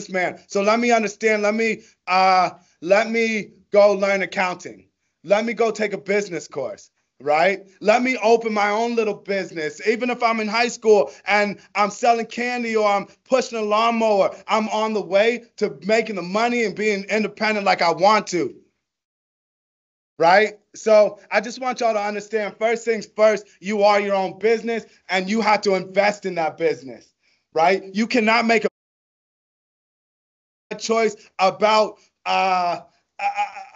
man. So let me understand. Let me go learn accounting. Let me go take a business course, right? Let me open my own little business. Even if I'm in high school and I'm selling candy or I'm pushing a lawnmower, I'm on the way to making the money and being independent like I want to, right? So I just want y'all to understand, first things first, you are your own business and you have to invest in that business, right? You cannot make a choice uh,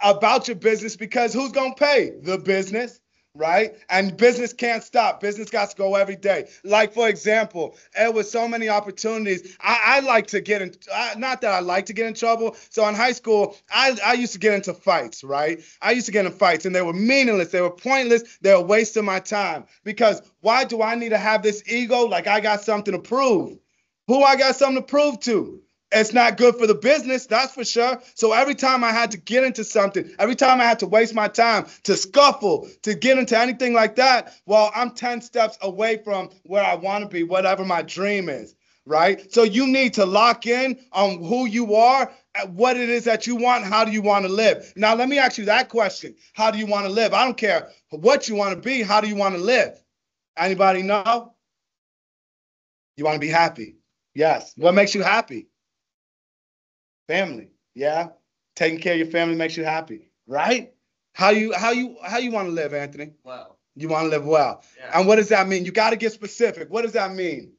about your business because who's gonna pay? The business, right? And business can't stop. Business got to go every day. Like for example, there was so many opportunities. I like to get in. Not that I like to get in trouble. So in high school, I used to get into fights, right? I used to get in fights, and they were meaningless. They were pointless. They were wasting my time. Because why do I need to have this ego? Like I got something to prove. Who I got something to prove to? It's not good for the business, that's for sure. So every time I had to get into something, every time I had to waste my time to scuffle, to get into anything like that, well, I'm 10 steps away from where I want to be, whatever my dream is, right? So you need to lock in on who you are, what it is that you want, how do you want to live? Now, let me ask you that question. How do you want to live? I don't care what you want to be, how do you want to live? Anybody know? You want to be happy. Yes. What makes you happy? Family, yeah. Taking care of your family makes you happy, right? How you want to live, Anthony? Well, You want to live well. yeah. And what does that mean? You got to get specific. What does that mean?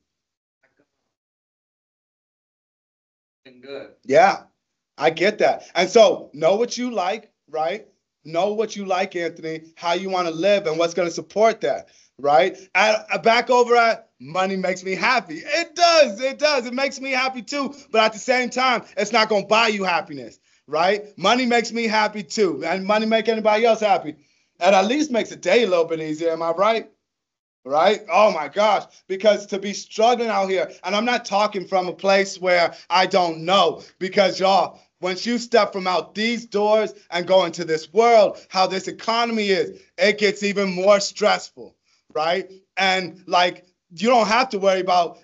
Been good. Yeah, I get that. And so know what you like, right? Know what you like, Anthony, how you want to live and what's going to support that, right? Back over at money makes me happy. It does. It does. It makes me happy too. But at the same time, it's not going to buy you happiness, right? Money makes me happy too. And money make anybody else happy. It at least makes the day a little bit easier. Am I right? Right? Oh my gosh. Because to be struggling out here, and I'm not talking from a place where I don't know, because y'all, once you step from out these doors and go into this world, how this economy is, it gets even more stressful, right? And like, you don't have to worry about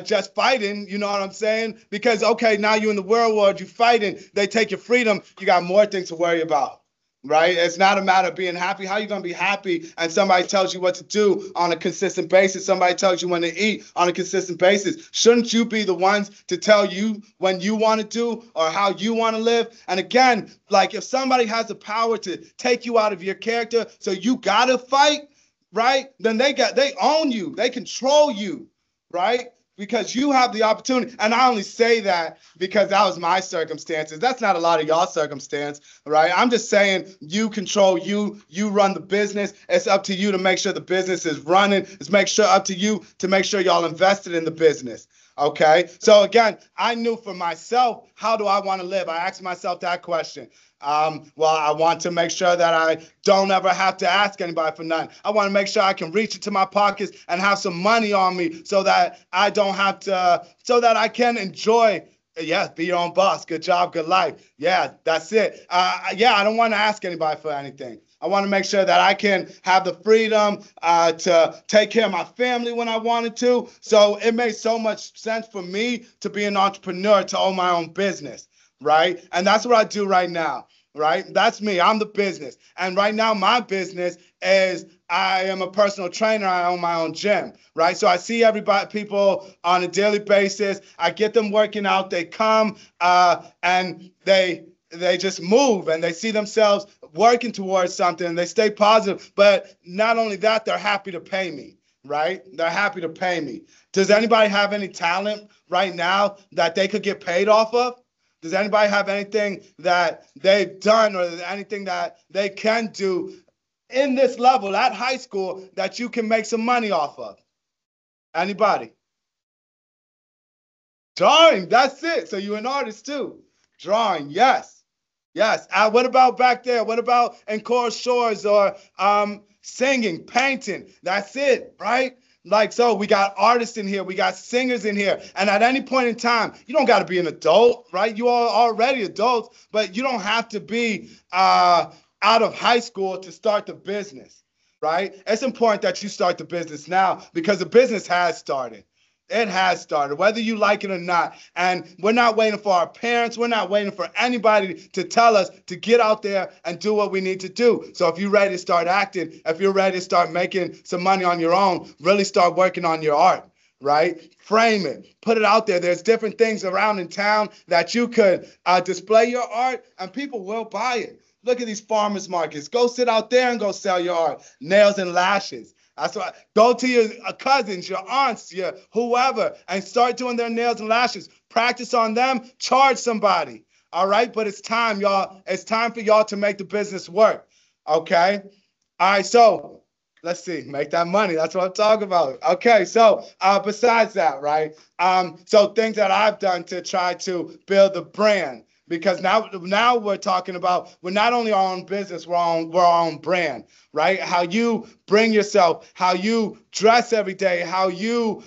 just fighting, you know what I'm saying? Because, okay, now you're in the real world, you fighting, they take your freedom, you got more things to worry about, right? It's not a matter of being happy. How are you going to be happy and somebody tells you what to do on a consistent basis? Somebody tells you when to eat on a consistent basis. Shouldn't you be the ones to tell you when you want to do or how you want to live? And again, like if somebody has the power to take you out of your character, so you got to fight, right? Then they own you. They control you, right? Because you have the opportunity. And I only say that because that was my circumstances. That's not a lot of y'all circumstance, right? I'm just saying you control you run the business. It's up to you to make sure the business is running. It's up to you to make sure y'all invested in the business. Okay. So again, I knew for myself, how do I want to live? I asked myself that question. Well, I want to make sure that I don't ever have to ask anybody for nothing. I want to make sure I can reach into my pockets and have some money on me so that I don't have to, so that I can enjoy. Yeah, be your own boss. Good job, good life. Yeah, that's it. Yeah, I don't want to ask anybody for anything. I want to make sure that I can have the freedom to take care of my family when I wanted to. So it made so much sense for me to be an entrepreneur, to own my own business, right? And that's what I do right now, right? That's me. I'm the business. And right now, my business is I am a personal trainer. I own my own gym, right? So I see people on a daily basis. I get them working out. They come and they just move and they see themselves working towards something and they stay positive. But not only that, they're happy to pay me, right? They're happy to pay me. Does anybody have any talent right now that they could get paid off of? Does anybody have anything that they've done or anything that they can do in this level at high school that you can make some money off of? Anybody? Drawing, that's it. So you're an artist too. Drawing, yes. Yes. What about back there? What about in Coral Shores or singing, painting? That's it, right? Like, so we got artists in here, we got singers in here. And at any point in time, you don't got to be an adult, right? You are already adults, but you don't have to be out of high school to start the business, right? It's important that you start the business now because the business has started. It has started, whether you like it or not. And we're not waiting for our parents. We're not waiting for anybody to tell us to get out there and do what we need to do. So if you're ready to start acting, if you're ready to start making some money on your own, really start working on your art, right? Frame it, put it out there. There's different things around in town that you could display your art, and people will buy it. Look at these farmers markets. Go sit out there and go sell your art. Nails and lashes. That's why. Go to your cousins, your aunts, your whoever, and start doing their nails and lashes. Practice on them. Charge somebody. All right, but it's time, y'all. It's time for y'all to make the business work. Okay. All right. So let's see. Make that money. That's what I'm talking about. Okay. So besides that, right? So things that I've done to try to build the brand. Because now we're talking about, we're not only our own business, we're our own brand, right? How you bring yourself, how you dress every day, how you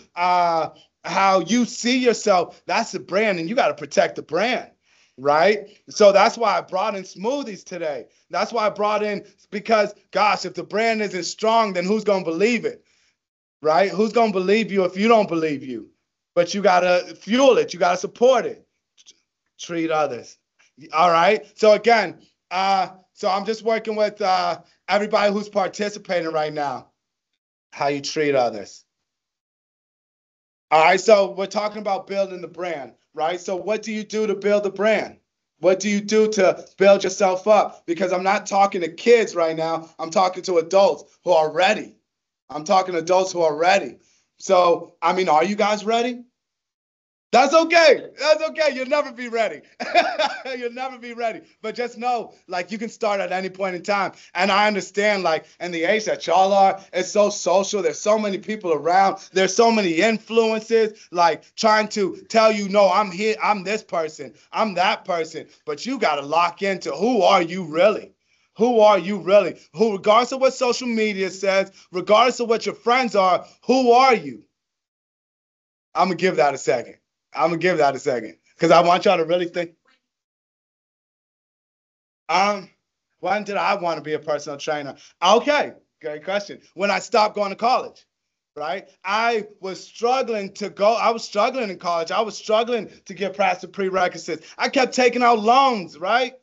see yourself. That's the brand, and you got to protect the brand, right? So that's why I brought in smoothies today. That's why I brought in, because gosh, if the brand isn't strong, then who's gonna believe it, right? Who's gonna believe you if you don't believe you? But you gotta fuel it. You gotta support it. Treat others. All right. So again, so I'm just working with everybody who's participating right now. How you treat others. All right. So we're talking about building the brand, right? So what do you do to build the brand? What do you do to build yourself up? Because I'm not talking to kids right now. I'm talking to adults who are ready. I'm talking to adults who are ready. So, I mean, are you guys ready? That's okay. That's okay. You'll never be ready. You'll never be ready. But just know, like, you can start at any point in time. And I understand, like, in the age that y'all are, it's so social. There's so many people around. There's so many influences, like, trying to tell you, no, I'm here. I'm this person. I'm that person. But you got to lock into who are you really? Who are you really? Who, regardless of what social media says, regardless of what your friends are, who are you? I'm going to give that a second. Because I want y'all to really think. When did I want to be a personal trainer? Okay, great question. When I stopped going to college, right? I was struggling in college. I was struggling to get past the prerequisites. I kept taking out loans, right?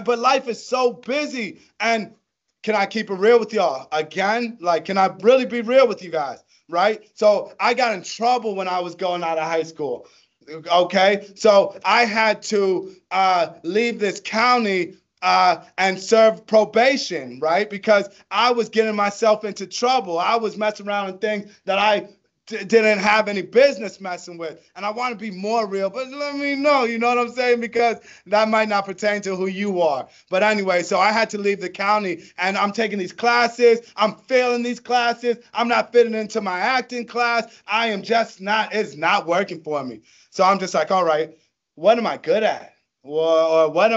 But life is so busy. And can I keep it real with y'all? Again, like, can I really be real with you guys, right? So I got in trouble when I was going out of high school. Okay, so I had to leave this county and serve probation, right? Because I was getting myself into trouble. I was messing around with things that I didn't have any business messing with. And I want to be more real, but let me know, you know what I'm saying? Because that might not pertain to who you are. But anyway, so I had to leave the county, and I'm taking these classes. I'm failing these classes. I'm not fitting into my acting class. I am just not, it's not working for me. So I'm just like, all right, what am I good at? Or what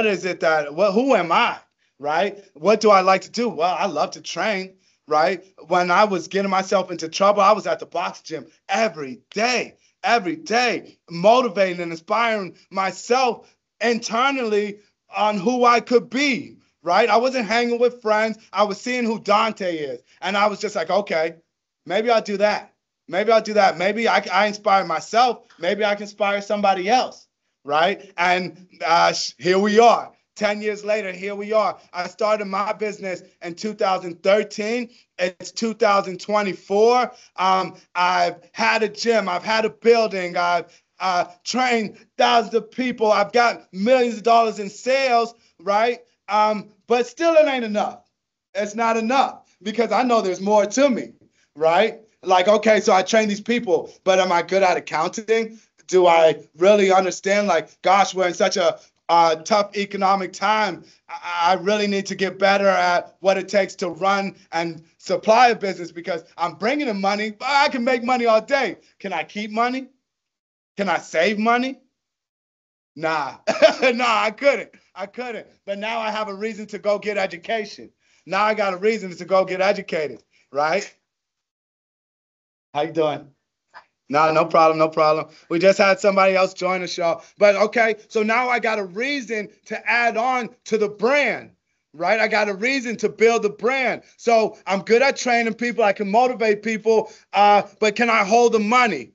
is it that, who am I, right? What do I like to do? Well, I love to train, right? When I was getting myself into trouble, I was at the box gym every day, motivating and inspiring myself internally on who I could be, right? I wasn't hanging with friends. I was seeing who Dante is. And I was just like, okay, maybe I'll do that. Maybe I inspire myself. Maybe I can inspire somebody else, right? And here we are. 10 years later, here we are. I started my business in 2013. It's 2024. I've had a gym. I've had a building. I've trained thousands of people. I've got millions of dollars in sales, right? But still, it ain't enough. It's not enough because I know there's more to me, right? Like, okay, so I train these people, but am I good at accounting? Do I really understand, like, gosh, we're in such a tough economic time. I really need to get better at what it takes to run and supply a business because I'm bringing in money, but I can make money all day. Can I keep money? Can I save money? Nah, I couldn't. But now I have a reason to go get education. Now I got a reason to go get educated, right? How you doing? No problem. We just had somebody else join the show. But okay, so now I got a reason to add on to the brand, right? I got a reason to build a brand. So I'm good at training people. I can motivate people, but can I hold the money?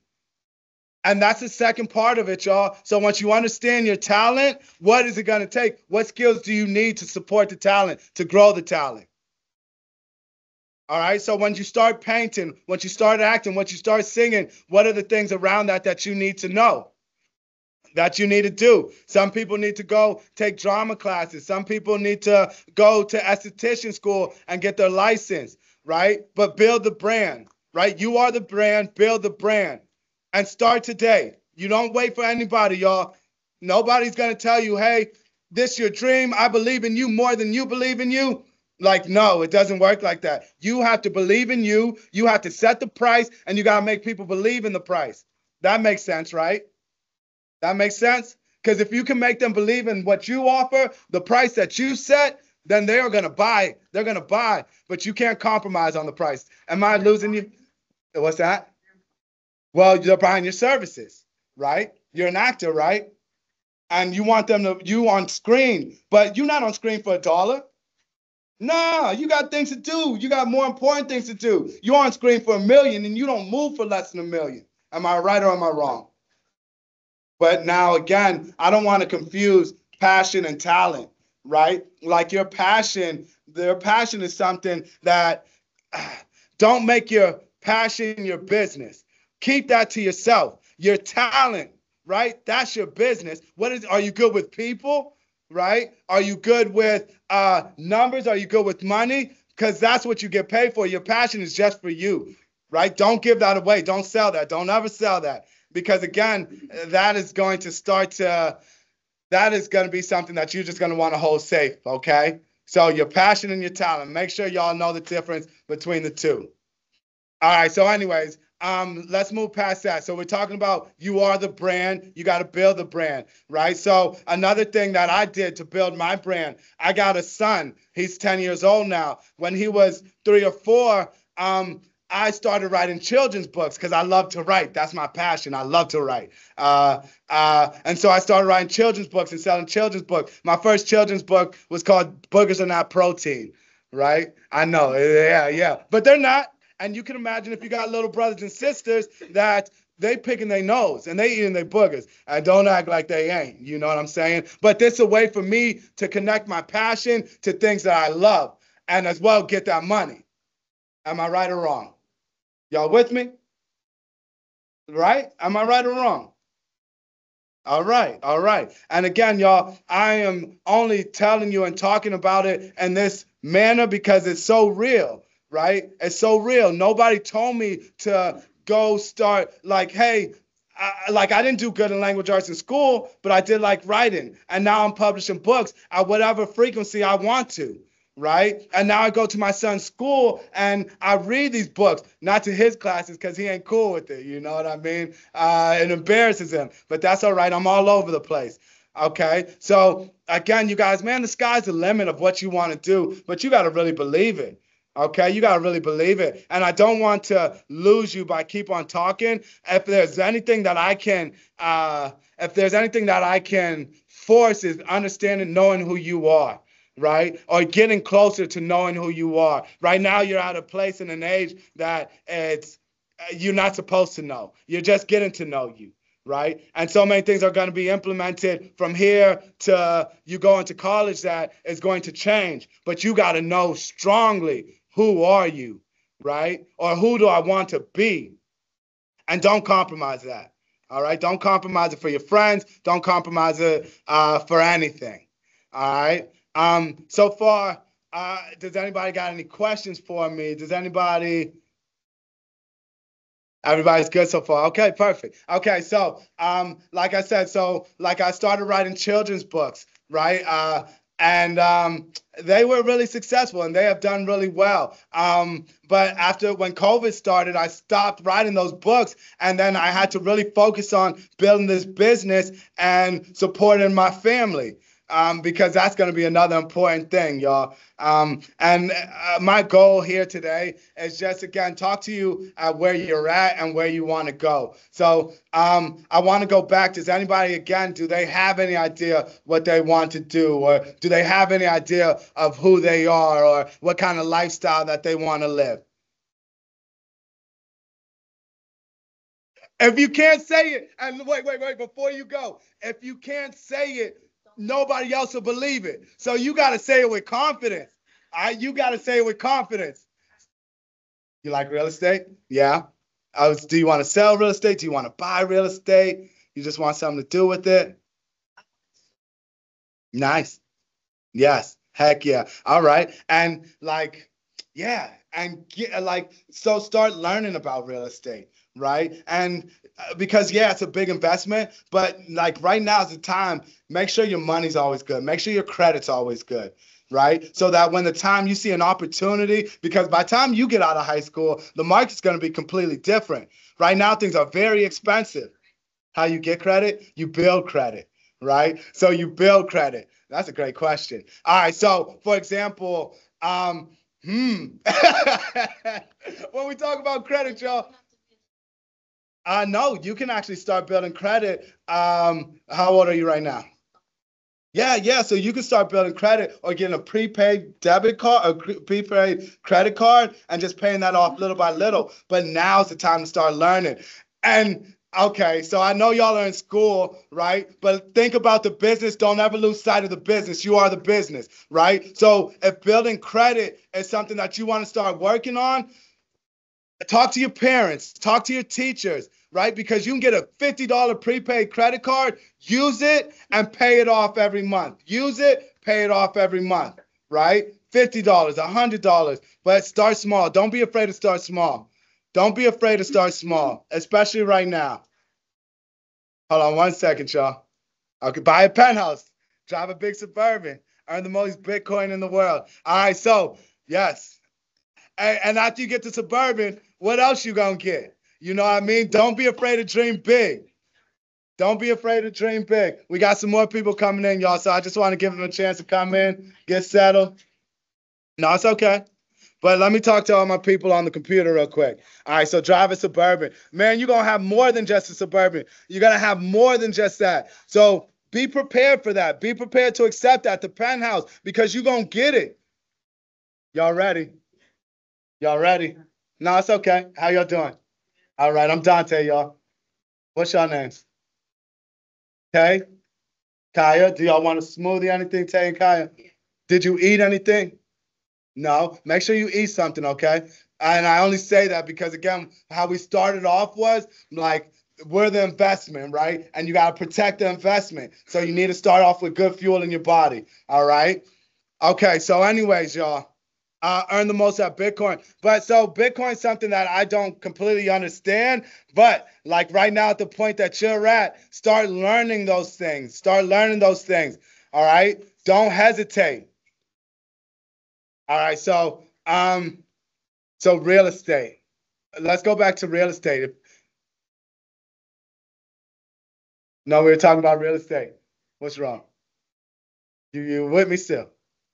And that's the second part of it, y'all. So once you understand your talent, what is it going to take? What skills do you need to support the talent, to grow the talent? All right. So when you start painting, once you start acting, once you start singing, what are the things around that you need to know? That you need to do. Some people need to go take drama classes. Some people need to go to esthetician school and get their license, right? But build the brand, right? You are the brand, build the brand and start today. You don't wait for anybody, y'all. Nobody's going to tell you, hey, this is your dream. I believe in you more than you believe in you. Like, no, it doesn't work like that. You have to believe in you. You have to set the price and you got to make people believe in the price. That makes sense, right? That makes sense? Because if you can make them believe in what you offer, the price that you set, then they are going to buy. They're going to buy, but you can't compromise on the price. Am I losing you? What's that? Well, you're buying your services, right? You're an actor, right? And you want them to, you on screen, but you're not on screen for $1. Nah, you got things to do. You got more important things to do. You're on screen for $1 million and you don't move for less than $1 million. Am I right or am I wrong? But now again, I don't want to confuse passion and talent, right? Like your passion is something that don't make your passion your business. Keep that to yourself. Your talent, right? That's your business. Are you good with people, right? Are you good with numbers? Are you good with money? Because that's what you get paid for. Your passion is just for you, right? Don't give that away. Don't sell that. Don't ever sell that. Because again, that is going to be something that you're just going to want to hold safe, okay? So your passion and your talent, make sure y'all know the difference between the two. All right, so anyways, let's move past that. So we're talking about you are the brand, you got to build the brand, right? So another thing that I did to build my brand, I got a son. He's 10 years old now. When he was 3 or 4, I started writing children's books because I love to write. That's my passion. I love to write. And so I started writing children's books and selling children's books. My first children's book was called Boogers Are Not Protein, right? I know, yeah. But they're not. And you can imagine if you got little brothers and sisters that they picking their nose and they eating their boogers. And don't act like they ain't. You know what I'm saying? But this is a way for me to connect my passion to things that I love and as well get that money. Am I right or wrong? Y'all with me? Right? Am I right or wrong? All right. And again, y'all, I am only telling you and talking about it in this manner because it's so real, right? It's so real. Nobody told me to go start like, hey, I didn't do good in language arts in school, but I did like writing. And now I'm publishing books at whatever frequency I want to. Right? And now I go to my son's school and I read these books, not to his classes because he ain't cool with it. You know what I mean? It embarrasses him, but that's all right. I'm all over the place. Okay. So again, you guys, man, the sky's the limit of what you want to do, but you got to really believe it. Okay. You got to really believe it. And I don't want to lose you by keep on talking. If there's anything that I can force is understanding, knowing who you are. Right? Or getting closer to knowing who you are. Right now, you're at a place in an age that you're not supposed to know. You're just getting to know you, right? And so many things are going to be implemented from here to you going to college that is going to change. But you got to know strongly, who are you, right? Or who do I want to be? And don't compromise that, all right? Don't compromise it for your friends. Don't compromise it for anything, all right? So far, does anybody got any questions for me? Everybody's good so far? Okay, perfect. Okay, so, like I said, I started writing children's books, right? And they were really successful and they have done really well. But when COVID started, I stopped writing those books and then I had to really focus on building this business and supporting my family. because that's going to be another important thing, y'all. And my goal here today is just, again, talk to you at where you're at and where you want to go. So I want to go back. Does anybody, again, do they have any idea what they want to do? Or do they have any idea of who they are or what kind of lifestyle that they want to live? If you can't say it, and wait, before you go, if you can't say it, nobody else will believe it. So you got to say it with confidence. All right, you got to say it with confidence. You like real estate? Yeah. Do you want to sell real estate? Do you want to buy real estate? You just want something to do with it? Nice. Yes. Heck yeah. All right. And like, yeah. And get, like, so start learning about real estate, right? And because, yeah, it's a big investment, but like right now is the time. Make sure your money's always good. Make sure your credit's always good, right? So that when the time you see an opportunity, because by the time you get out of high school, the market's going to be completely different. Right now, things are very expensive. How you get credit? You build credit, right? So you build credit. That's a great question. All right. So, for example, when we talk about credit, y'all, no, you can actually start building credit. How old are you right now? Yeah. So you can start building credit or getting a prepaid debit card or prepaid credit card and just paying that off little by little. But now's the time to start learning. And okay, so I know y'all are in school, right? But think about the business. Don't ever lose sight of the business. You are the business, right? So if building credit is something that you want to start working on, talk to your parents, talk to your teachers, right? Because you can get a $50 prepaid credit card, use it, and pay it off every month. Use it, pay it off every month, right? $50, $100, but start small. Don't be afraid to start small. Don't be afraid to start small, especially right now. Hold on 1 second, y'all. I could buy a penthouse, drive a big Suburban, earn the most Bitcoin in the world. All right, so yes. And after you get the Suburban, what else you gonna get? You know what I mean? Don't be afraid to dream big. Don't be afraid to dream big. We got some more people coming in, y'all. So I just want to give them a chance to come in, get settled. No, it's okay. But let me talk to all my people on the computer real quick. All right, so drive a Suburban. Man, you're going to have more than just a Suburban. You're going to have more than just that. So be prepared for that. Be prepared to accept that, the penthouse, because you're going to get it. Y'all ready? Y'all ready? No, it's okay. How y'all doing? All right, I'm Dante, y'all. What's your names? Tay? Kaya? Do y'all want a smoothie, anything, Tay and Kaya? Did you eat anything? No, make sure you eat something, okay? And I only say that because, again, how we started off was like we're the investment, right? And you got to protect the investment. So you need to start off with good fuel in your body, all right? Okay, so anyways, y'all, earn the most at Bitcoin. But so Bitcoin's something that I don't completely understand. But like right now at the point that you're at, start learning those things. Start learning those things, all right? Don't hesitate. All right, so real estate. Let's go back to real estate. No, we were talking about real estate. What's wrong? You with me still?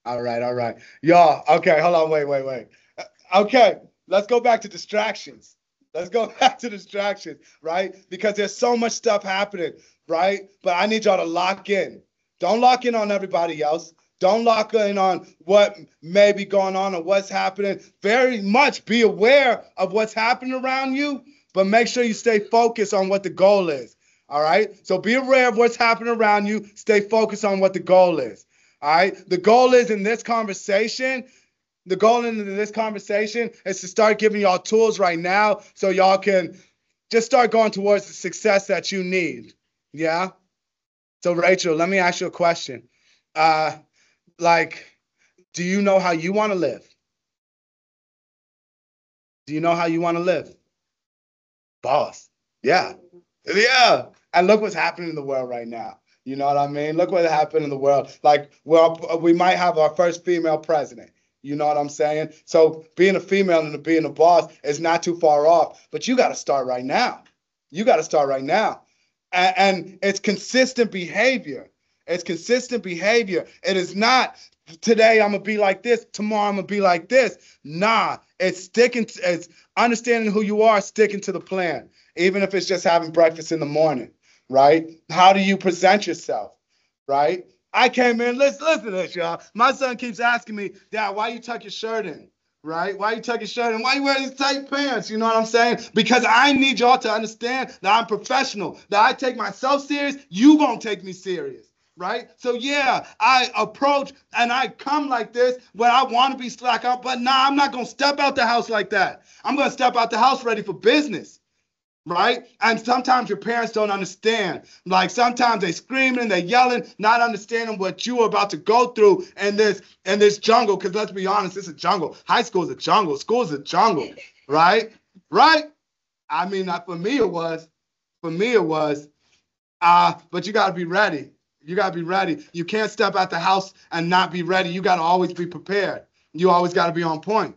All right. Y'all, okay, hold on, wait. Okay, let's go back to distractions. Let's go back to distractions, right? Because there's so much stuff happening, right? But I need y'all to lock in. Don't lock in on everybody else. Don't lock in on what may be going on or what's happening. Very much be aware of what's happening around you, but make sure you stay focused on what the goal is. All right? So be aware of what's happening around you. Stay focused on what the goal is. All right? The goal is in this conversation, is to start giving y'all tools right now so y'all can just start going towards the success that you need. Yeah? So Rachel, let me ask you a question. Like, do you know how you want to live? Do you know how you want to live? Boss. Yeah. Yeah. And look what's happening in the world right now. You know what I mean? Look what happened in the world. Like, well, we might have our first female president. You know what I'm saying? So being a female and being a boss is not too far off. But you got to start right now. You got to start right now. And it's consistent behavior. It's consistent behavior. It is not today I'm gonna be like this, tomorrow I'm gonna be like this. Nah, it's understanding who you are, sticking to the plan, even if it's just having breakfast in the morning, right? How do you present yourself, right? I came in, listen to this, y'all. My son keeps asking me, Dad, why you tuck your shirt in? Right? Why you tuck your shirt in? Why you wear these tight pants? You know what I'm saying? Because I need y'all to understand that I'm professional, that I take myself serious, you gonna take me serious. Right? So yeah, I approach and I come like this when I want to be slack out, but nah, I'm not gonna step out the house like that. I'm gonna step out the house ready for business. Right? And sometimes your parents don't understand. Like sometimes they screaming, they yelling, not understanding what you are about to go through in this jungle. Because let's be honest, it's a jungle. High school is a jungle. School is a jungle. Right? Right? I mean, for me it was. For me it was. But you gotta be ready. You gotta be ready. You can't step out the house and not be ready. You gotta always be prepared. You always gotta be on point.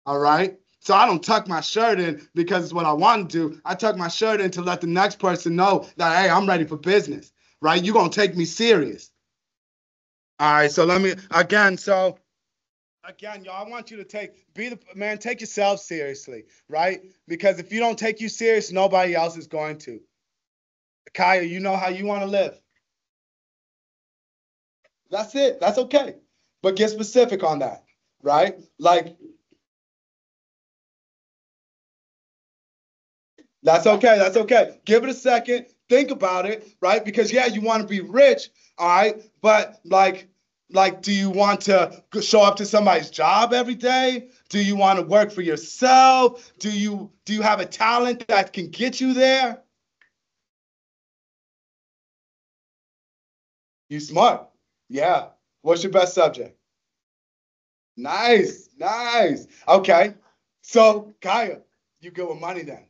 All right? So I don't tuck my shirt in because it's what I want to do. I tuck my shirt in to let the next person know that, hey, I'm ready for business, right? You're going to take me serious. All right, so y'all, I want you to take yourself seriously, right? Because if you don't take you serious, nobody else is going to. Kaya, you know how you want to live. That's it. That's okay. But get specific on that, right? Like, that's okay. That's okay. Give it a second. Think about it, right? Because yeah, you want to be rich, all right? But do you want to show up to somebody's job every day? Do you want to work for yourself? Do you have a talent that can get you there? You smart. Yeah. What's your best subject? Nice. Nice. Okay. So, Kaya, you good with money then?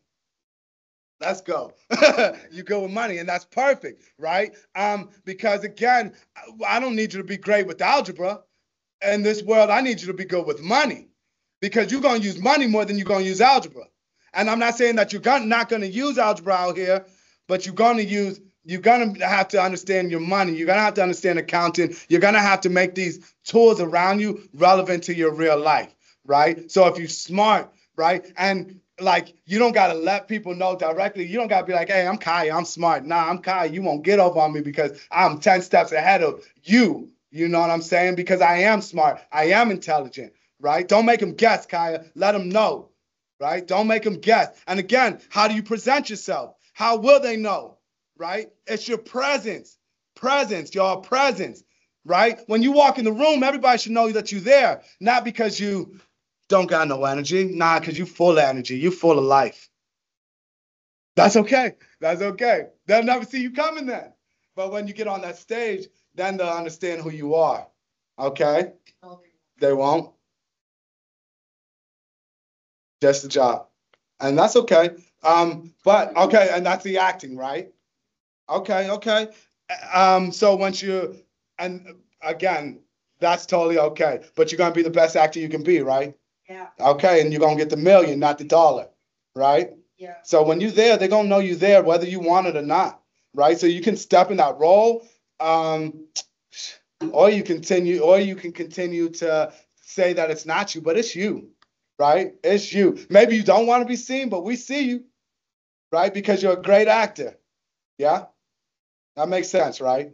Let's go. You go with money, and that's perfect, right? Because again, I don't need you to be great with algebra. In this world, I need you to be good with money because you're going to use money more than you're going to use algebra. And I'm not saying that you're not going to use algebra out here, but you're going to have to understand your money. You're going to have to understand accounting. You're going to have to make these tools around you relevant to your real life, right? So if you're smart, right, and like you don't gotta let people know directly. You don't gotta be like, hey, I'm Kai, I'm smart. Nah, I'm Kai. You won't get over on me because I'm 10 steps ahead of you. You know what I'm saying? Because I am smart. I am intelligent, right? Don't make them guess, Kaya. Let them know, right? Don't make them guess. And again, how do you present yourself? How will they know, right? It's your presence. Presence, y'all, presence, right? When you walk in the room, everybody should know that you're there, not because you don't got no energy. Nah, because you full of energy. You full of life. That's okay. That's okay. They'll never see you coming then. But when you get on that stage, then they'll understand who you are. Okay? They won't. Just the job. And that's okay. But okay, and that's the acting, right? Okay, okay. So once you and again, that's totally okay. But you're gonna be the best actor you can be, right? Yeah. Okay, and you're gonna get the million, not the dollar, right? Yeah. So when you're there, they're gonna know you're there, whether you want it or not, right? So you can step in that role, or you can continue to say that it's not you, but it's you, right? It's you. Maybe you don't want to be seen, but we see you, right? Because you're a great actor. Yeah, that makes sense, right?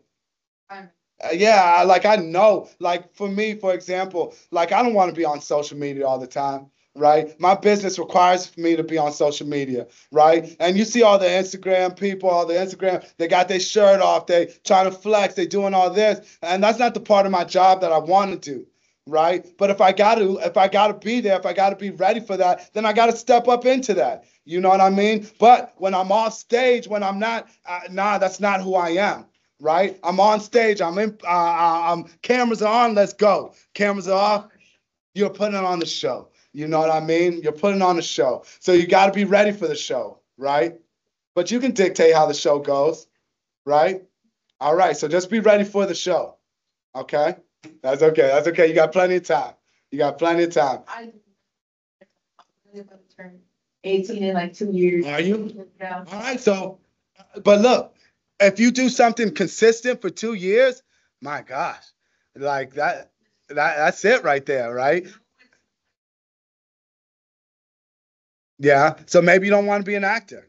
Yeah, like I know, like for me, for example, like I don't want to be on social media all the time, right? My business requires me to be on social media, right? And you see all the Instagram people, they got their shirt off, they trying to flex, they doing all this, and that's not the part of my job that I want to do, right? But if I gotta be there, if I gotta be ready for that, then I gotta step up into that. You know what I mean? But when I'm off stage, when I'm not, nah, that's not who I am. Right? I'm on stage. I'm cameras are on. Let's go. Cameras are off. You're putting on the show. You know what I mean? You're putting on the show. So you got to be ready for the show, right? But you can dictate how the show goes, right? All right. So just be ready for the show. Okay? That's okay. That's okay. You got plenty of time. You got plenty of time. I'm about to turn 18 in like 2 years. Are you? Yeah. All right. So, but look, if you do something consistent for 2 years, my gosh, like that's it right there, right? Yeah. So maybe you don't want to be an actor.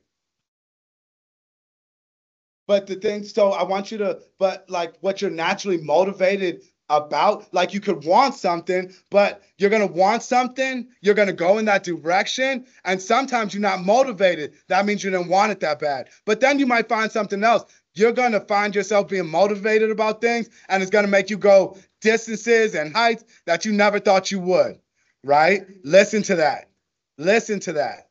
But the thing, so I want you to, but like what you're naturally motivated about, like you could want something, but you're gonna want something, you're gonna go in that direction, and sometimes you're not motivated. That means you didn't want it that bad. But then you might find something else. You're gonna find yourself being motivated about things, and it's gonna make you go distances and heights that you never thought you would, right? Listen to that. Listen to that.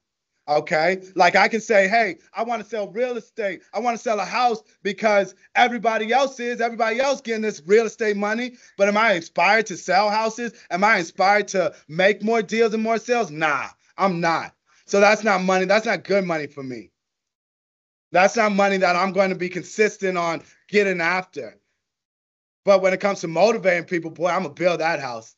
Okay. Like I can say, hey, I want to sell real estate. I want to sell a house because everybody else getting this real estate money. But am I inspired to sell houses? Am I inspired to make more deals and more sales? Nah, I'm not. So that's not money. That's not good money for me. That's not money that I'm going to be consistent on getting after. But when it comes to motivating people, boy, I'm going to build that house.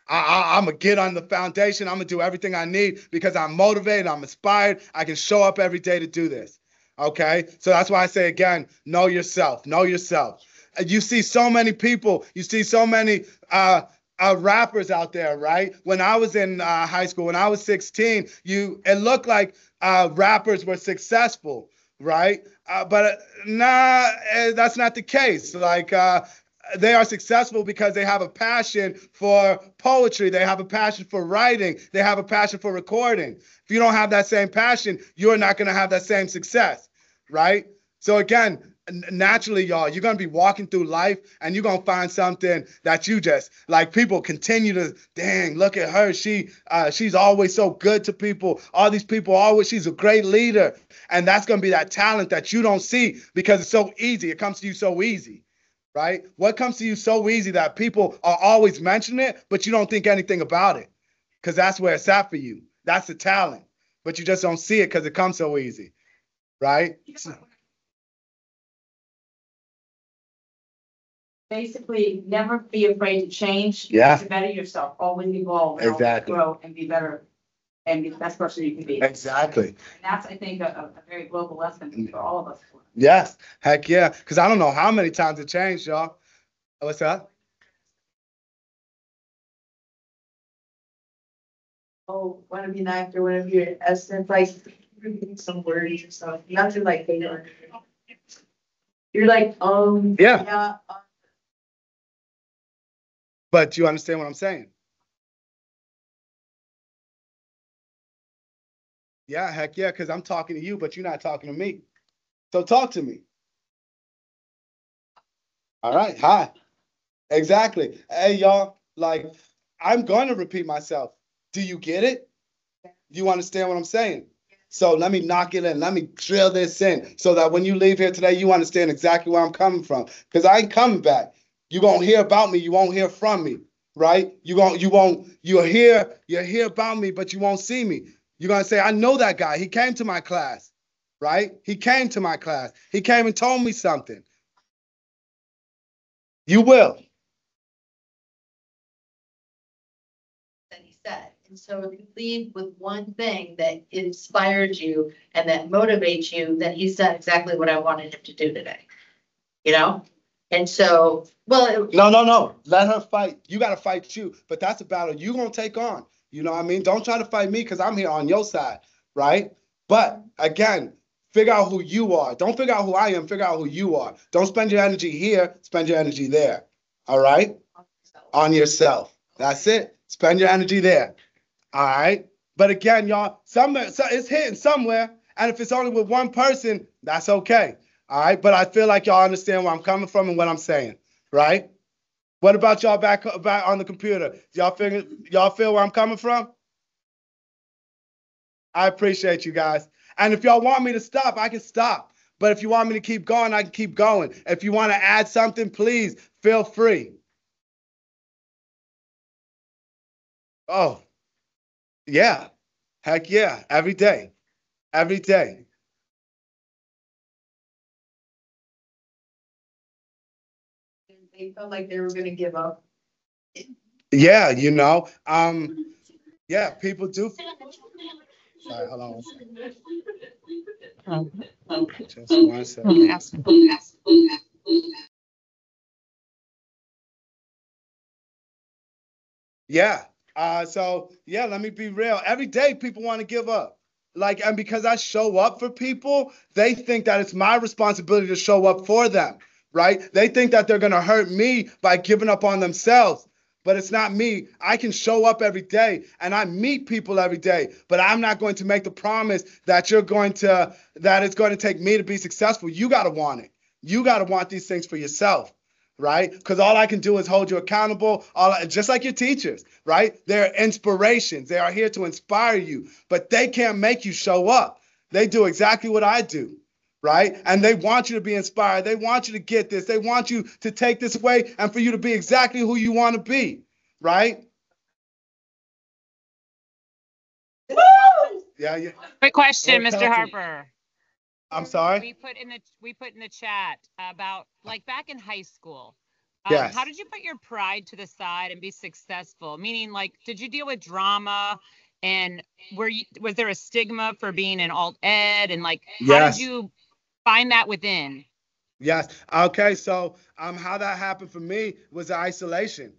I'm gonna get on the foundation. I'm gonna do everything I need because I'm motivated. I'm inspired. I can show up every day to do this. Okay, so that's why I say again, know yourself. Know yourself. You see so many people. You see so many rappers out there, right? When I was in high school, when I was 16, it looked like rappers were successful, right? But nah, that's not the case. Like they are successful because they have a passion for poetry. They have a passion for writing. They have a passion for recording. If you don't have that same passion, you're not going to have that same success, right? So again, naturally, y'all, you're going to be walking through life and you're going to find something that you just like. People continue to, dang, look at her. She's always so good to people. All these people always, she's a great leader. And that's going to be that talent that you don't see because it's so easy. It comes to you so easy. Right? What comes to you so easy that people are always mentioning it, but you don't think anything about it? Because that's where it's at for you. That's the talent. But you just don't see it because it comes so easy. Right? Basically, never be afraid to change. Yeah. To better yourself, always evolve. And Exactly. grow and be better and be the best person you can be. Exactly. And that's, I think, a very global lesson for all of us. Yes. Heck yeah. Because I don't know how many times it changed, y'all. What's that? Oh, want to be an actor, want to be an essence, like reading some words or stuff. Not to like hate on it. You're like, Yeah. But you understand what I'm saying? Yeah, heck yeah, because I'm talking to you, but you're not talking to me. So talk to me. All right. Hi. Exactly. Hey, y'all, like, I'm going to repeat myself. Do you get it? You understand what I'm saying? So let me knock it in. Let me drill this in so that when you leave here today, you understand exactly where I'm coming from. Because I ain't coming back. You're going to hear about me. You won't hear from me, right? You'll hear about me, but you won't see me. You're going to say, I know that guy. He came to my class, right? He came to my class. He came and told me something. You will. that he said. And so if you leave with one thing that inspires you and that motivates you, then he's done exactly what I wanted him to do today. You know? And so, well, No. Let her fight. You got to fight you. But that's a battle you're going to take on. You know what I mean? Don't try to fight me because I'm here on your side, right? But again, figure out who you are. Don't figure out who I am. Figure out who you are. Don't spend your energy here. Spend your energy there. All right? On yourself. That's it. Spend your energy there. All right? But again, y'all, it's hitting somewhere. And if it's only with one person, that's okay. All right? But I feel like y'all understand where I'm coming from and what I'm saying, right? What about y'all back on the computer? Y'all feel where I'm coming from? I appreciate you guys. And if y'all want me to stop, I can stop. But if you want me to keep going, I can keep going. If you want to add something, please feel free. Oh, yeah. Heck yeah. Every day. Every day. they felt like they were going to give up. Yeah, yeah, people do. Sorry, hold on one second. Oh, Just one second. ask him. Yeah. So yeah, let me be real. Every day people want to give up. Like, and because I show up for people, they think that it's my responsibility to show up for them, right? They think that they're gonna hurt me by giving up on themselves. But it's not me. I can show up every day and I meet people every day, but I'm not going to make the promise that that it's going to take me to be successful. You gotta want it. You gotta want these things for yourself, right? Because all I can do is hold you accountable, just like your teachers, right? They're inspirations. They are here to inspire you, but they can't make you show up. They do exactly what I do, right? And they want you to be inspired. They want you to get this. They want you to take this away and for you to be exactly who you want to be, right? Yeah, yeah. Quick question, Well, Mr. talk to me. Harper. I'm sorry? We put in the chat about like back in high school. Yes. How did you put your pride to the side and be successful? Meaning, like, did you deal with drama, and was there a stigma for being an alt ed, and like, how Yes. did you find that within? Yes. Okay. So how that happened for me was isolation.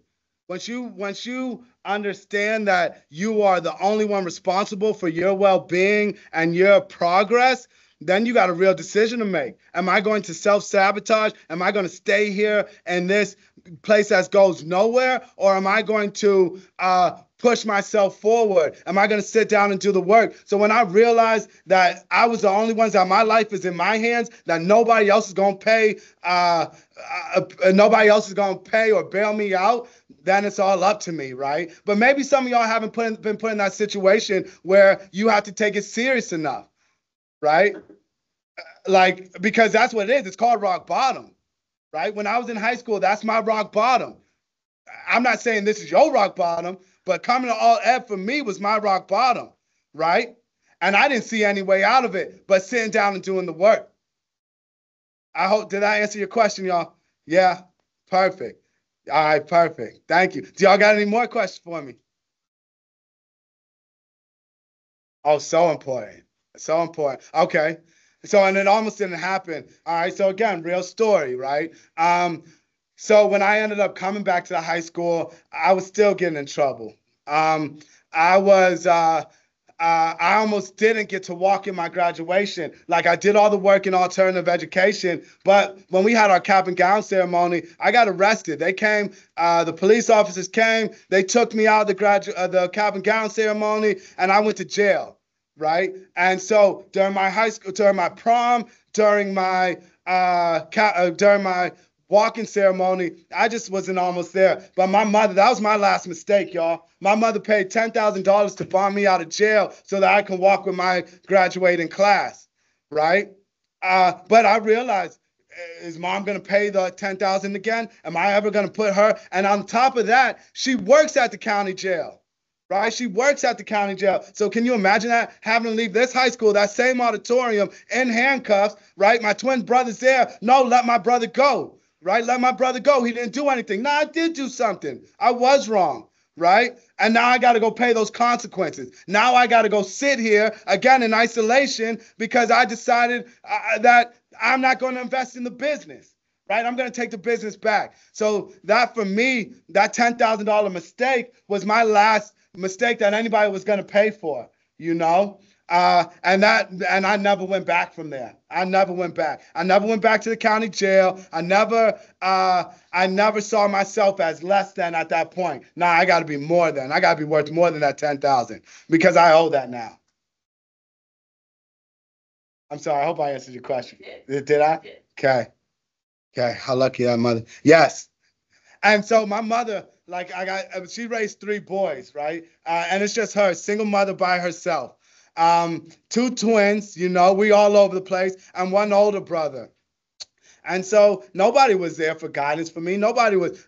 Once you understand that you are the only one responsible for your well-being and your progress, then you got a real decision to make. Am I going to self-sabotage? Am I going to stay here in this place that goes nowhere? Or am I going to push myself forward? Am I going to sit down and do the work? So when I realized that I was the only one, that my life is in my hands, that nobody else is going to pay, nobody else is going to pay or bail me out, then it's all up to me, right? But maybe some of y'all haven't been put in that situation where you have to take it serious enough, right? Like, because that's what it is. It's called rock bottom, right? When I was in high school, that's my rock bottom. I'm not saying this is your rock bottom, but coming to all ed for me was my rock bottom, right? And I didn't see any way out of it but sitting down and doing the work. Did I answer your question, y'all? Yeah, perfect. All right, perfect. Thank you. Do y'all got any more questions for me? Oh, so important. So important. Okay. So, and it almost didn't happen. All right. So again, real story, right? So when I ended up coming back to the high school, I was still getting in trouble. I almost didn't get to walk in my graduation. Like, I did all the work in alternative education, but when we had our cap and gown ceremony, I got arrested. They came, the police officers came, they took me out of the cap and gown ceremony, and I went to jail, right? And so during my high school, during my prom, during my walking ceremony, I just wasn't almost there. But my mother, that was my last mistake, y'all. My mother paid $10,000 to bond me out of jail so that I can walk with my graduating class, right? But I realized, is mom going to pay the $10,000 again? Am I ever going to put her? And on top of that, she works at the county jail, right? She works at the county jail. So can you imagine that? Having to leave this high school, that same auditorium, in handcuffs, right? My twin brother's there. No, let my brother go. Right? Let my brother go. He didn't do anything. No, I did do something. I was wrong, right? And now I got to go pay those consequences. Now I got to go sit here again in isolation because I decided that I'm not going to invest in the business, right? I'm going to take the business back. So that, for me, that $10,000 mistake was my last mistake that anybody was going to pay for, you know? And I never went back from there. I never went back. I never went back to the county jail. I never saw myself as less than at that point. Nah, I got to be more than. I got to be worth more than that 10,000 because I owe that now. I'm sorry. I hope I answered your question. Did I? Okay. Okay. How lucky that mother. Yes. And so my mother, like, she raised 3 boys, right? And it's just her, single mother by herself. 2 twins, you know, we all over the place, and 1 older brother. And so nobody was there for guidance for me. Nobody was.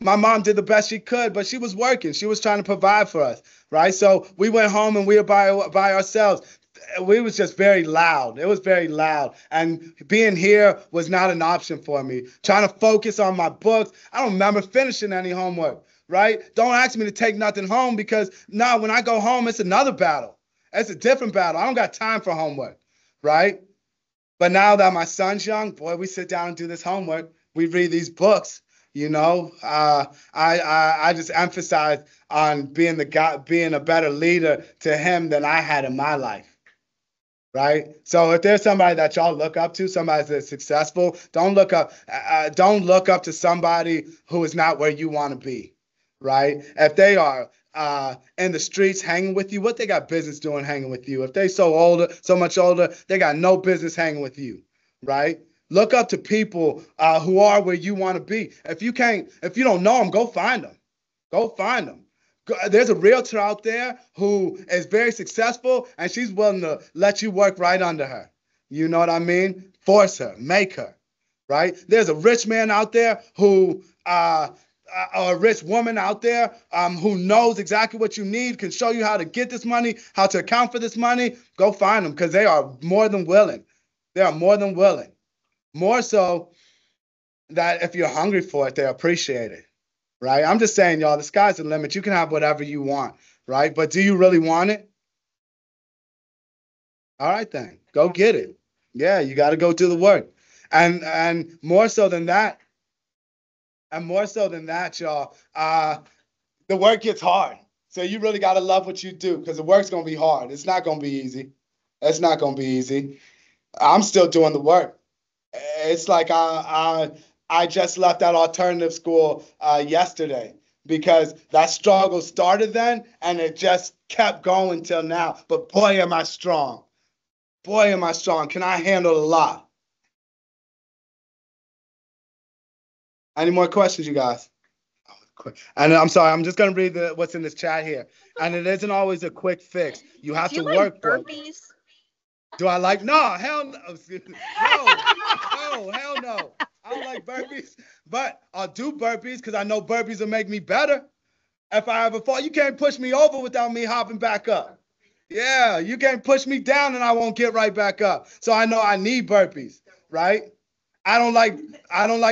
My mom did the best she could, but she was working. She was trying to provide for us, right? So we went home and we were by ourselves. We was just very loud. It was very loud. And being here was not an option for me. Trying to focus on my books. I don't remember finishing any homework, right? Don't ask me to take nothing home because now when I go home, it's another battle. It's a different battle. I don't got time for homework, right? But now that my son's young, boy, we sit down and do this homework. We read these books. You know, I just emphasize on being the guy, being a better leader to him than I had in my life. Right. So if there's somebody that y'all look up to, somebody that's successful, don't look up to somebody who is not where you want to be. Right. If they are in the streets hanging with you, what they got business doing hanging with you? If they so much older, they got no business hanging with you. Right. Look up to people who are where you want to be. If you don't know them, go find them. Go find them. There's a realtor out there who is very successful, and she's willing to let you work right under her. You know what I mean? Force her, make her, right? There's a rich man out there who, or a rich woman out there who knows exactly what you need, can show you how to get this money, how to account for this money. Go find them because they are more than willing. They are more than willing. More so that if you're hungry for it, they appreciate it. Right? I'm just saying, y'all, the sky's the limit. You can have whatever you want, right? But do you really want it? All right, then. Go get it. Yeah, you got to go do the work. And more so than that, y'all, the work gets hard. So you really got to love what you do because the work's going to be hard. It's not going to be easy. It's not going to be easy. I'm still doing the work. It's like I just left that alternative school yesterday because that struggle started then and it just kept going till now. But boy, am I strong. Boy, am I strong. Can I handle a lot? Any more questions, you guys? And I'm sorry, I'm just going to read what's in this chat here. And it isn't always a quick fix. You have to work for it. Burpees? Do I like? No, hell no. No, hell no. I don't like burpees, but I'll do burpees because I know burpees will make me better. If I ever fall, you can't push me over without me hopping back up. Yeah, you can't push me down and I won't get right back up. So I know I need burpees, right? I don't like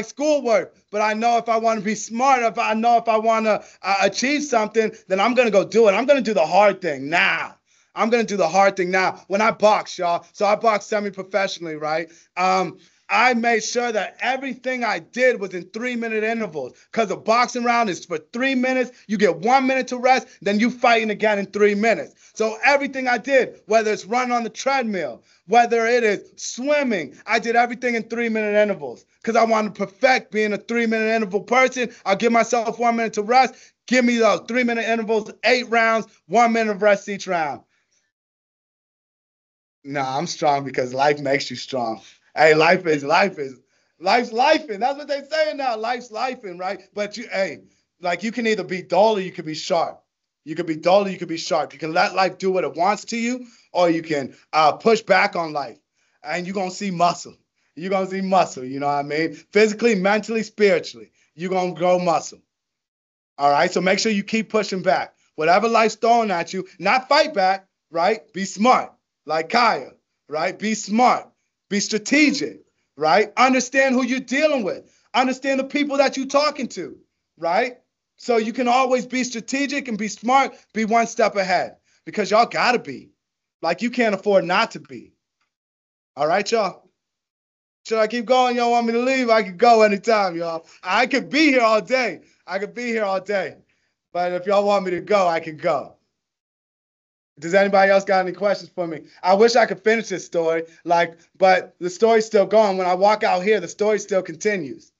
schoolwork, but I know if I want to be smart, if I want to achieve something, then I'm going to go do it. I'm going to do the hard thing now. I'm going to do the hard thing now. When I box, y'all, so I box semi-professionally, right? I made sure that everything I did was in 3-minute intervals because a boxing round is for 3 minutes. You get 1 minute to rest, then you fighting again in 3 minutes. So everything I did, whether it's running on the treadmill, whether it is swimming, I did everything in 3-minute intervals because I wanted to perfect being a 3-minute interval person. I'll give myself 1 minute to rest. Give me those 3-minute intervals, 8 rounds, 1 minute of rest each round. No, I'm strong because life makes you strong. Hey, life's lifing. That's what they saying now. Life's lifing, right? But you can either be dull or you can be sharp. You can be dull or you can be sharp. You can let life do what it wants to you, or you can push back on life, and you're gonna see muscle. You're gonna see muscle. You know what I mean? Physically, mentally, spiritually, you're gonna grow muscle. All right. So make sure you keep pushing back. Whatever life's throwing at you, not fight back. Right? Be smart. Like Kaya, right? Be smart, be strategic, right? Understand who you're dealing with. Understand the people that you're talking to, right? So you can always be strategic and be smart, be one step ahead because y'all gotta be. Like you can't afford not to be. All right, y'all? Should I keep going? Y'all want me to leave? I can go anytime, y'all. I could be here all day. But if y'all want me to go, I can go. Does anybody else got any questions for me? I wish I could finish this story, but the story's still going. When I walk out here, the story still continues,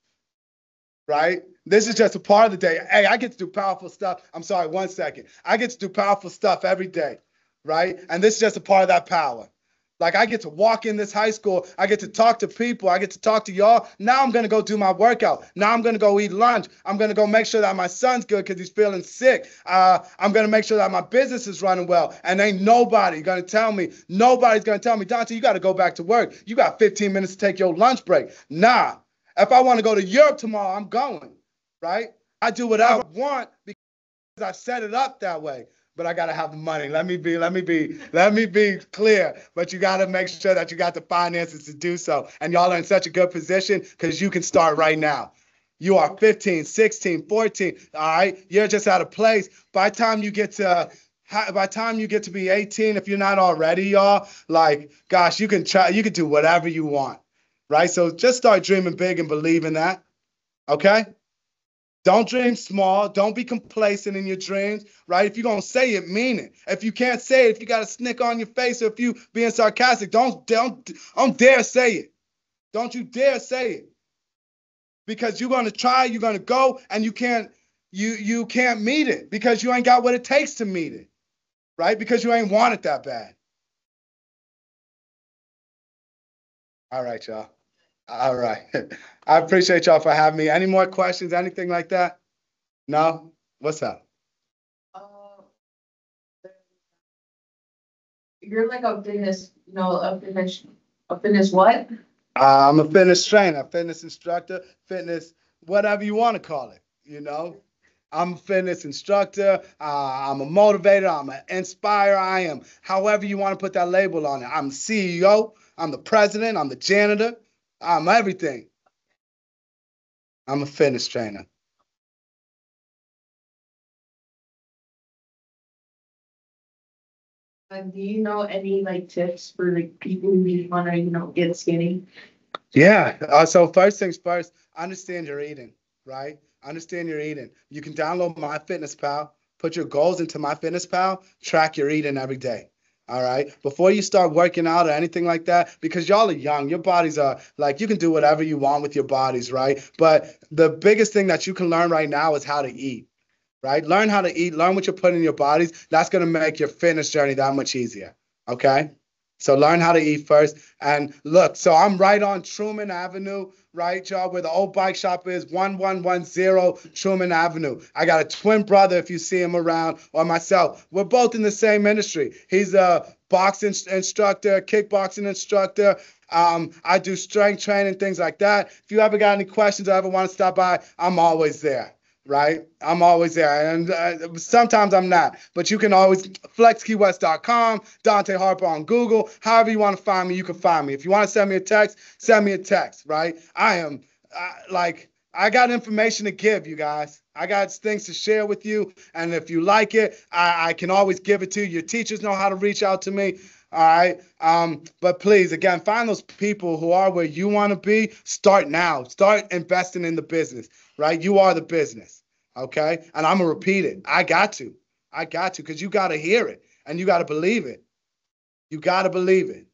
right? This is just a part of the day. Hey, I get to do powerful stuff. I'm sorry, 1 second. I get to do powerful stuff every day, right? And this is just a part of that power. Like I get to walk in this high school. I get to talk to people. I get to talk to y'all. Now I'm going to go do my workout. Now I'm going to go eat lunch. I'm going to go make sure that my son's good because he's feeling sick. I'm going to make sure that my business is running well. And ain't nobody going to tell me, Dante, you got to go back to work. You got 15 minutes to take your lunch break. Nah. If I want to go to Europe tomorrow, I'm going, right? I do whatever I want because I set it up that way. But I gotta have the money. Let me be clear. But you gotta make sure that you got the finances to do so. And y'all are in such a good position because you can start right now. You are 15, 16, 14, all right? You're just at a place. By the time you get to by the time you get to be 18, if you're not already, y'all, like, gosh, you can do whatever you want, right? So just start dreaming big and believe in that, okay? Don't dream small. Don't be complacent in your dreams, right? If you're going to say it, mean it. If you can't say it, if you got a snick on your face, or if you being sarcastic, don't dare say it. Don't you dare say it. Because you're going to try, you're going to go, and you can't meet it because you ain't got what it takes to meet it, right? Because you ain't want it that bad. All right, y'all. All right. I appreciate y'all for having me. Any more questions, anything like that? No? What's up? You're like a fitness, a fitness what? I'm a fitness trainer, fitness instructor, fitness, whatever you want to call it, you know? I'm a fitness instructor. I'm a motivator. I'm an inspirer. I am however you want to put that label on it. I'm CEO. I'm the president. I'm the janitor. I'm everything. I'm a fitness trainer. Do you know any like tips for like people who want to, get skinny? Yeah. So first things first, understand your eating, right? Understand your eating. You can download MyFitnessPal, put your goals into MyFitnessPal, track your eating every day. All right. Before you start working out or anything like that, because y'all are young, your bodies are like, you can do whatever you want with your bodies, right? But the biggest thing that you can learn right now is how to eat, right? Learn how to eat, learn what you're putting in your bodies. That's going to make your fitness journey that much easier. Okay. So learn how to eat first. And look, so I'm right on Truman Avenue, right, y'all, where the old bike shop is, 1110 Truman Avenue. I got a twin brother, if you see him around, or myself. We're both in the same industry. He's a boxing instructor, kickboxing instructor. I do strength training, things like that. If you ever got any questions or ever want to stop by, I'm always there. Right? I'm always there. And sometimes I'm not. But you can always, flexkeywest.com, Dante Harper on Google. However you want to find me, you can find me. If you want to send me a text, right? I got information to give you guys. I got things to share with you. And if you like it, I can always give it to you. Your teachers know how to reach out to me. All right. But please, again, find those people who are where you want to be. Start now. Start investing in the business, right? You are the business. Okay. And I'm going to repeat it. I got to, because you got to hear it and you got to believe it. You got to believe it.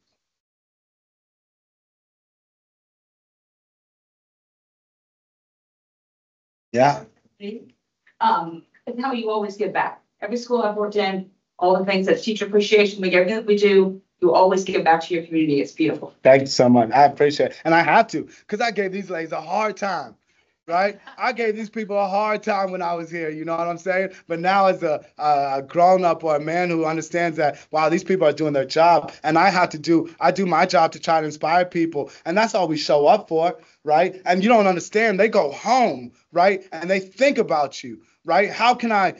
Yeah. It's how you always give back. Every school I've worked in, all the things that teacher appreciation week, everything that we do, you always give back to your community. It's beautiful. Thank you so much. I appreciate it. And I have to, because I gave these ladies a hard time, right? I gave these people a hard time when I was here, you know what I'm saying? But now as a grown-up or a man who understands that, wow, these people are doing their job, and I do my job to try to inspire people, and that's all we show up for, right? And you don't understand, they go home, right? And they think about you. Right? How can I be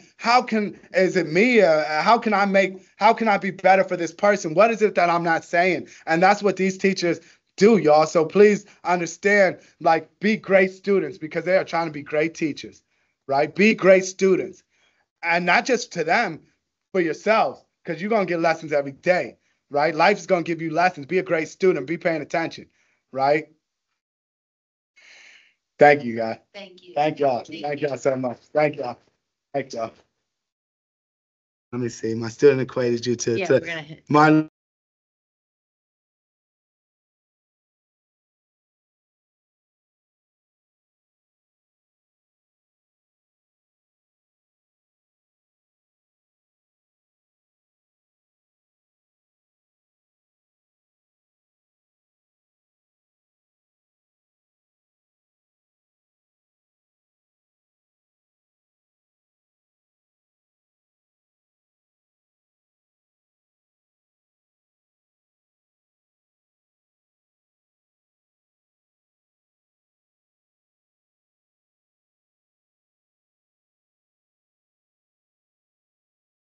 better for this person? What is it that I'm not saying? And that's what these teachers do, y'all. So please understand, like, be great students because they are trying to be great teachers, right? Be great students. And not just to them, for yourselves, because you're going to get lessons every day, right? Life is going to give you lessons. Be a great student. Be paying attention, right? Thank you, guys. Thank you. Thank y'all. Thank y'all so much. Thank y'all. Thank y'all. Let me see. My student equated you to Yeah, we're gonna hit. my